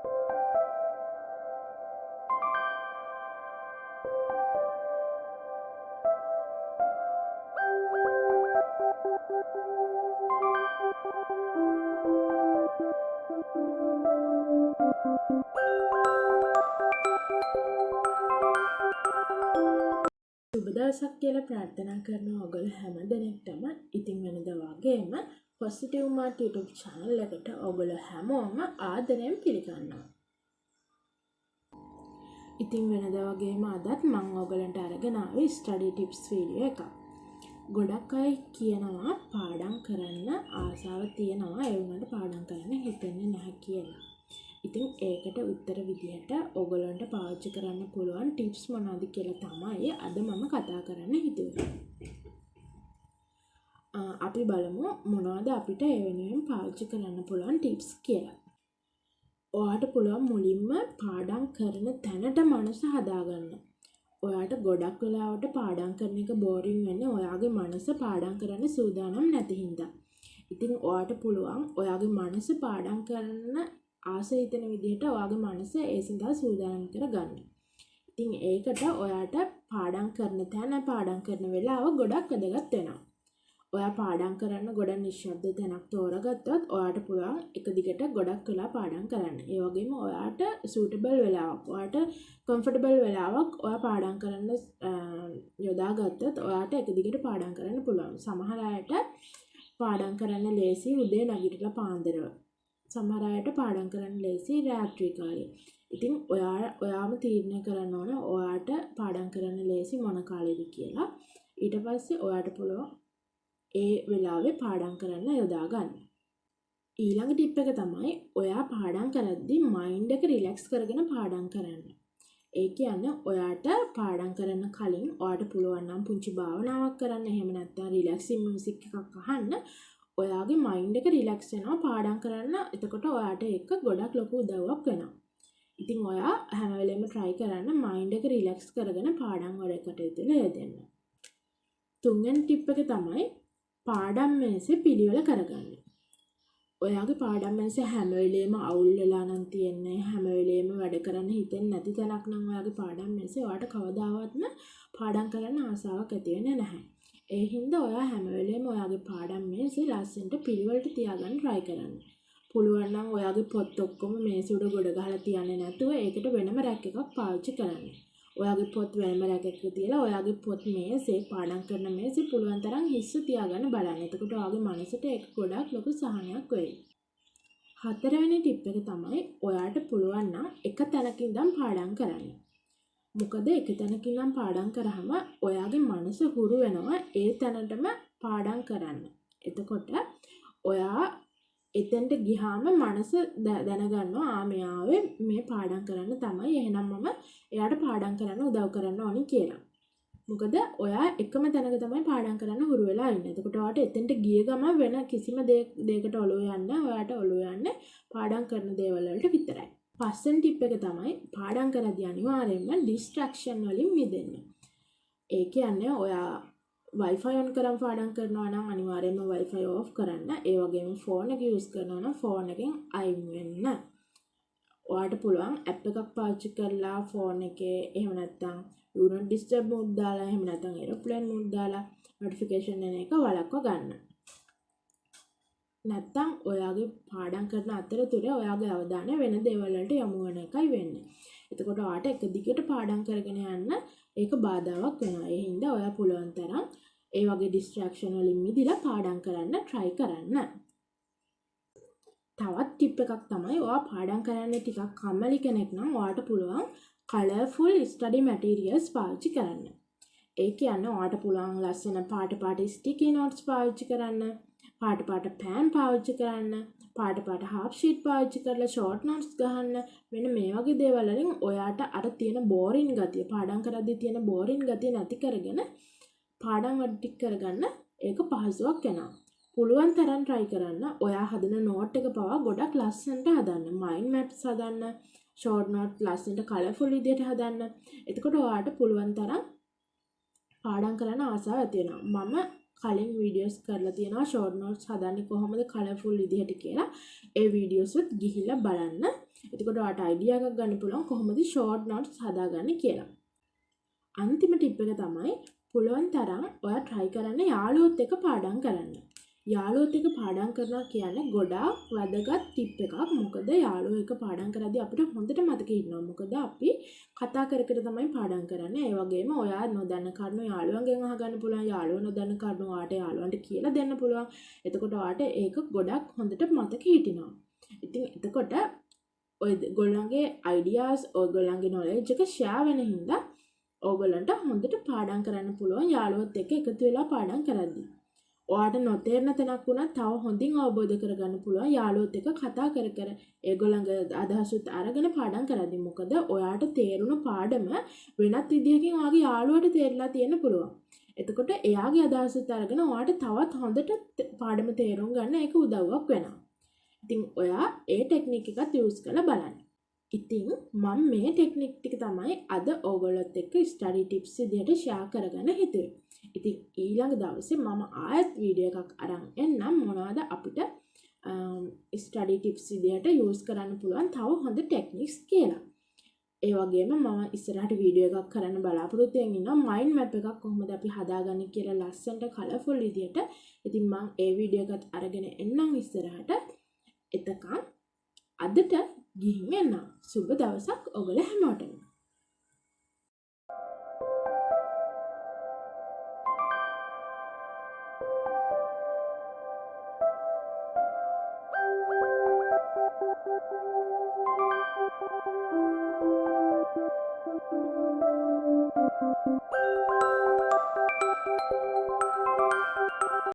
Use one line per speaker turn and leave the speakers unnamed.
සුබ දවසක් කියලා ප්‍රාර්ථනා කරනවා ඔයගොල්ලෝ හැම දෙනෙක්ටම. ඉතින් වෙනදා වගේම Positivemart YouTube channel එකට ඔයගොල්ලෝ හැමෝම ආදරයෙන් පිළිගන්නවා. ඉතින් වෙනදා වගේම අදත් මම ඔයගොල්ලන්ට අරගෙන ආවේ study tips video එකක්. ගොඩක් අය කියනවා පාඩම් කරන්න ආසාව තියෙනවා ඒ වුණාට පාඩම් කරන්න හිතෙන්නේ නැහැ කියලා. ඉතින් ඒකට උත්තර විදියට ඔයගොල්ලන්ට පාවිච්චි කරන්න පුළුවන් ටිප්ස් මොනවද කියලා තමයි අද මම කතා කරන්න හිතුවේ. අපි බලමු මොනවද අපිට ඒ වෙනුවෙන් පාවිච්චි කරන්න පුළුවන් ටිප්ස් කියලා. ඔයාට පුළුවන් මුලින්ම පාඩම් කරන තැනට මනස හදාගන්න. ඔයාට ගොඩක් වෙලාවට පාඩම් කරන එක බෝරින් වෙන්නේ ඔයාගේ මනස පාඩම් කරන්න සූදානම් නැති හින්දා. ඉතින් ඔයාට පුළුවන් ඔයාගේ මනස පාඩම් කරන ආසය හිතෙන විදිහට ඔයාගේ මනස ඒ සඳහා සූදානම් කරගන්න. ඉතින් ඒකට ඔයාට පාඩම් කරන තැන පාඩම් කරන වෙලාව ගොඩක් වැදගත් වෙනවා. ඔයා පාඩම් කරන්න ගොඩක් නිශ්ශබ්ද තැනක් තෝරගත්තොත් ඔයාට පුළුවන් එක දිගට ගොඩක් වෙලා පාඩම් කරන්න. ඒ වගේම ඔයාට සූටබල් වෙලාවක්, ඔයාට කම්ෆර්ටබල් වෙලාවක් ඔයා පාඩම් කරන්න යොදාගත්තොත් ඔයාට එක දිගට පාඩම් කරන්න පුළුවන්. සමහර අයට පාඩම් කරන්න ලේසි උදේ නැගිටලා පාන්දර. සමහර අයට පාඩම් කරන්න ලේසි රාත්‍රී කාලේ. ඉතින් ඔයාම තීරණය කරන්න ඕන ඔයාට පාඩම් කරන්න ලේසි මොන කාලෙද කියලා. ඊට පස්සේ ඔයාට පුළුවන් ඒ වෙලාවේ පාඩම් කරන්න යොදා ගන්න. ඊළඟ ටිප් එක තමයි ඔයා පාඩම් කරද්දී මයින්ඩ් එක රිලැක්ස් කරගෙන පාඩම් කරන්න. ඒ කියන්නේ ඔයාට පාඩම් කරන්න කලින් ඔයාට පුළුවන් නම් පුංචි භාවනාවක් කරන්න, එහෙම නැත්නම් රිලැක්සින් මියුසික් එකක් අහන්න. ඔයාගේ මයින්ඩ් එක රිලැක්ස් වෙනවා පාඩම් කරන්න. එතකොට ඔයාට ඒක ගොඩක් ලොකු උදව්වක් වෙනවා. ඉතින් ඔයා හැම වෙලෙම try කරන්න මයින්ඩ් එක රිලැක්ස් කරගෙන පාඩම් වල කටයුතු යෙදෙන්න. තුන්වෙනි ටිප් එක තමයි පාඩම් මේසේ පිළිවෙල කරගන්න. ඔයාගේ පාඩම් මේසේ හැම වෙලෙම අවුල් වෙලා නම් තියන්නේ, හැම වෙලෙම වැඩ කරන්න හිතෙන්නේ නැති තැනක් නම් ඔයාගේ පාඩම් මේසේ ඔයාට කවදාවත්ම පාඩම් කරන්න ආසාවක් ඇති වෙන්නේ නැහැ. ඒ හින්දා ඔයා හැම වෙලෙම ඔයාගේ පාඩම් මේසේ ලස්සනට පිළිවෙලට තියාගන්න try කරන්න. පුළුවන් නම් ඔයාගේ පොත් ඔක්කොම මේසේ උඩ ගොඩ ගහලා තියන්නේ නැතුව ඒකට වෙනම රැක් එකක් පාවිච්චි කරන්න. ඔයාගේ පොත් වෙනම රැක් එකක තියලා ඔයාගේ පොත් මේසේ පාඩම් කරන මේසේ පුළුවන් තරම් හිස්ව තියාගන්න බලන්න. එතකොට ඔයාගේ මනසට ඒක ගොඩක් ලොකු සහනයක් වෙයි. හතරවෙනි ටිප් එක තමයි ඔයාට පුළුවන් නම් එක තැනක ඉඳන් පාඩම් කරන්න. මොකද එක තැනක ඉඳන් පාඩම් කරාම ඔයාගේ මනස හුරු වෙනවා ඒ තැනටම පාඩම් කරන්න. එතකොට ඔයා එතෙන්ට ගියාම මනස දැනගන්නවා මෙයාවේ මේ පාඩම් කරන්න තමයි, එහෙනම් මම එයාට පාඩම් කරන්න උදව් කරන්න ඕනි කියලා. මොකද ඔයා එකම තැනක තමයි පාඩම් කරන්න හුරු වෙලා ඉන්නේ. එතකොට ඔයාට එතෙන්ට ගිය ගමන් වෙන කිසිම දෙයකට ඔලුව යන්නේ ඔයාට ඔලුව යන්නේ පාඩම් කරන දේවල් වලට විතරයි. පස්වෙනි ටිප් එක තමයි පාඩම් කරද්දී අනිවාර්යයෙන්ම ඩිස්ට්‍රැක්ෂන් වලින් මිදෙන්න. ඒ කියන්නේ ඔයා Wi-Fi on කරන් පාඩම් කරනවා නම් අනිවාර්යයෙන්ම Wi-Fi off කරන්න. ඒ වගේම ෆෝන් එක use කරනවා නම් ෆෝන් එකෙන් අයින් වෙන්න. ඔයාට පුළුවන් app එකක් පාවිච්චි කරලා ෆෝන් එකේ එහෙම නැත්නම් do not disturb mode දාලා, එහෙම නැත්නම් airplane mode දාලා notification එන එක වළක්ව ගන්න. නැත්තම් ඔයාගේ පාඩම් කරන අතරතුර ඔයාගේ අවධානය වෙන දේවල් වලට යොමු වෙන එකයි වෙන්නේ. එතකොට ඔයාට එක දිගට පාඩම් කරගෙන යන්න ඒක බාධාවක් වෙනවා. ඒ හින්දා ඔයා පුළුවන් තරම් ඒ වගේ ඩිස්ට්‍රැක්ෂන් වලින් මිදලා පාඩම් කරන්න try කරන්න. තවත් ටිප් එකක් තමයි ඔයා පාඩම් කරන්න ටිකක් කම්මැලි කෙනෙක් නම් ඔයාට පුළුවන් colourful study materials පාවිච්චි කරන්න. ඒ කියන්නේ ඔයාට පුළුවන් ලස්සන පාට sticky notes පාවිච්චි කරන්න. පාට පෑන් පාවිච්චි කරන්න, පාට half sheet පාවිච්චි කරලා short notes ගහන්න. මෙන්න මේ වගේ දේවල් වලින් ඔයාට අර තියෙන boring ගතිය, පාඩම් කරද්දී තියෙන boring ගතිය නැති කරගෙන පාඩම් වැඩ ටික කරගන්න ඒක පහසුවක් වෙනවා. පුළුවන් තරම් try කරන්න ඔයා හදන note එක පවා ගොඩක් ලස්සනට හදන්න. mind maps හදන්න, short notes ලස්සනට colourful විදියට හදන්න. එතකොට ඔයාට පුළුවන් තරම් පාඩම් කරන්න ආසාව ඇති වෙනවා. මම කලින් වීඩියෝස් කරලා තියෙනවා short notes හදන්නේ කොහොමද colourful විදිහට කියලා. ඒ වීඩියෝස් උත් ගිහිල්ලා බලන්න. එතකොට ඔයාට අයිඩියා එකක් ගන්න පුළුවන් කොහොමද ෂෝට් නෝට්ස් හදාගන්නේ කියලා. අන්තිම ටිප් එක තමයි පුළුවන් තරම් ඔයා try කරන්න යාළුවොත් එක්ක පාඩම් කරන්න. යාළුවොත් එක්ක පාඩම් කරනවා කියන්නේ ගොඩාක් වැදගත් ටිප් එකක්. මොකද යාළුවෝ එක්ක පාඩම් කරද්දී අපිට හොඳට මතක ඉන්නවා. මොකද අපි කතා කර කර තමයි පාඩම් කරන්නේ. ඒ වගේම ඔයා නොදන්න කරුණු යාළුවන්ගෙන් අහගන්න පුළුවන්. යාළුවෝ නොදන්න කරුණු ඔයාට යාළුවන්ට කියලා දෙන්න පුළුවන්. එතකොට ඔයාට ඒක ගොඩක් හොඳට මතක හිටිනවා. ඉතින් එතකොට ඔයගොල්ලන්ගේ ideas ඔයගොල්ලන්ගේ knowledge එක share වෙන හින්දා ඔයගොල්ලන්ට හොඳට පාඩම් කරන්න පුළුවන් යාළුවොත් එක්ක එකතු වෙලා පාඩම් කරද්දී. ඔයාට නොතේරෙන තැනක් වුණත් තව හොඳින් අවබෝධ කරගන්න පුළුවන් යාළුවොත් එක්ක කතා කර කර ඒගොල්ලන්ගේ අදහසුත් අරගෙන පාඩම් කරද්දී. මොකද ඔයාට තේරුණු පාඩම වෙනත් විදිහකින් ඔයාගේ යාළුවට තේරලා තියෙන්න පුළුවන්. එතකොට එයාගේ අදහසුත් අරගෙන ඔයාට තවත් හොඳට පාඩම තේරුම් ගන්න ඒක උදව්වක් වෙනවා. ඉතින් ඔයා ඒ ටෙක්නික් එකත් යූස් කරලා බලන්න. ඉතින් මම මේ ටෙක්නික් ටික තමයි අද ඕගොල්ලොත් එක්ක ස්ටඩි ටිප්ස් විදිහට ෂෙයා කරගන්න හිතුවේ. ඉතින් ඊළඟ දවසේ මම ආයෙත් වීඩියෝ එකක් අරන් එන්නම් මොනවද අපිට ස්ටඩි ටිප්ස් විදිහට යූස් කරන්න පුළුවන් තව හොඳ ටෙක්නික්ස් කියලා. ඒ වගේම මම ඉස්සරහට වීඩියෝ එකක් කරන්න බලාපොරොත්තු වෙමින් ඉන්නවා මයින්ඩ් මැප් එකක් කොහොමද අපි හදාගන්නේ කියලා ලස්සනට කලර්ෆුල් විදිහට. ඉතින් මම ඒ වීඩියෝ එකත් අරගෙන එන්නම් ඉස්සරහට. එතකන් අදට ගිහින් එන්න. සුබ දවසක් ඔයගොල්ලෝ හැමෝටම.